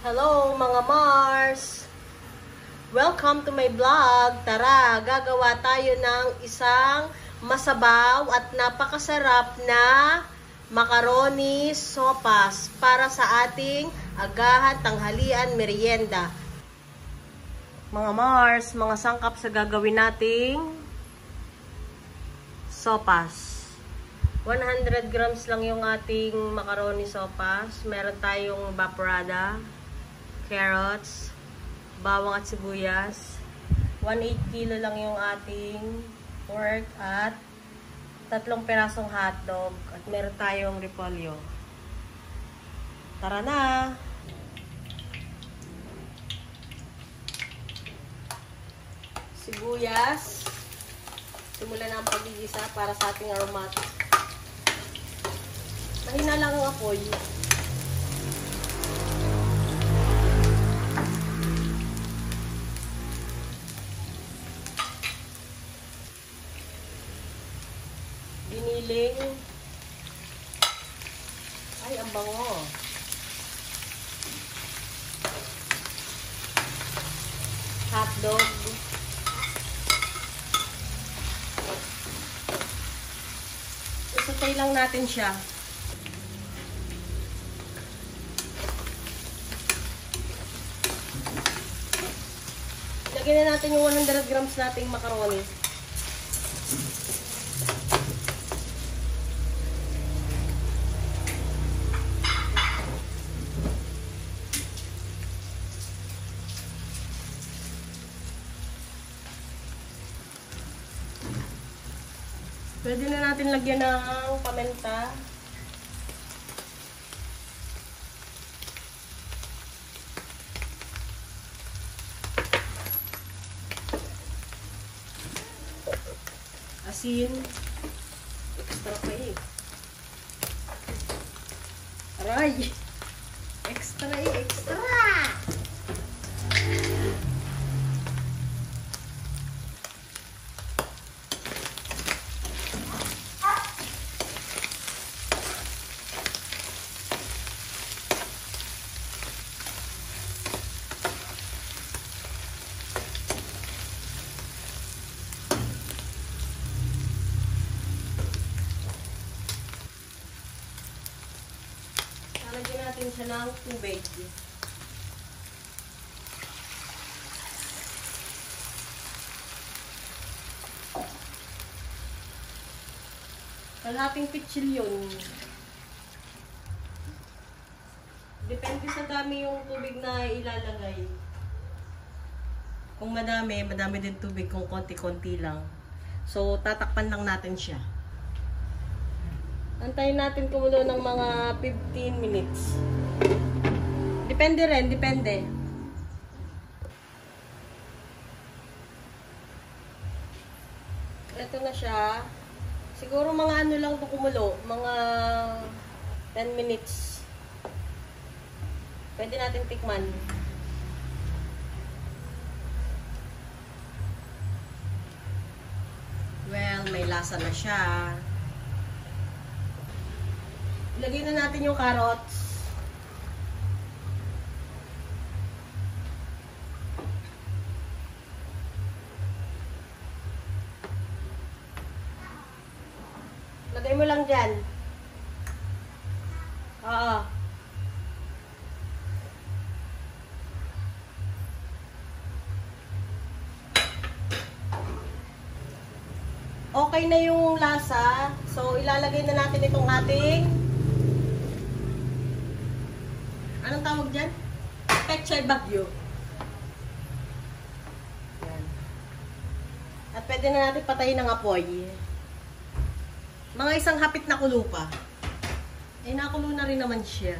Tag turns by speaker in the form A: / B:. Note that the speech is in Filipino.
A: Hello mga Mars! Welcome to my vlog. Tara, gagawa tayo ng isang masabaw at napakasarap na macaroni sopas para sa ating agahan, tanghalian, merienda. Mga Mars, mga sangkap sa gagawin nating sopas. 100 grams lang yung ating macaroni sopas. Meron tayong baprada, carrots, bawang at sibuyas. 1/8 kilo lang yung ating pork at 3 pirasong hotdog. At meron tayong repolyo. Tara na! Sibuyas. Simulan na ang pag-iisa para sa ating aromatic. Mahina lang ang apoy. Giniling. Ay, ang bango. Hotdog. Isutay lang natin siya. Lagyan na natin yung 100 grams nating macaroni. Pwede na natin lagyan ng paminta. Asin. Extra pa eh. Aray! Extra eh, extra! Lagyan natin siya ng tubig. Kalahating pitsilyon. Depende sa dami yung tubig na ilalagay. Kung madami, madami din tubig. Kung konti-konti lang. So, tatakpan lang natin siya. Antayin natin kumulo ng mga 15 minutes. Depende rin, depende. Ito na siya. Siguro mga ano lang ito kumulo. Mga 10 minutes. Pwede natin tikman. Well, may lasa na siya. Ilagay na natin yung carrots. Lagay mo lang dyan. Oo. Okay na yung lasa. So, ilalagay na natin itong ating anong tawag dyan? Pechay bagyo. Yan. At pwede na natin patayin ng apoy. Mga isang hapit na kulo pa. Eh, nakulo na rin naman siya.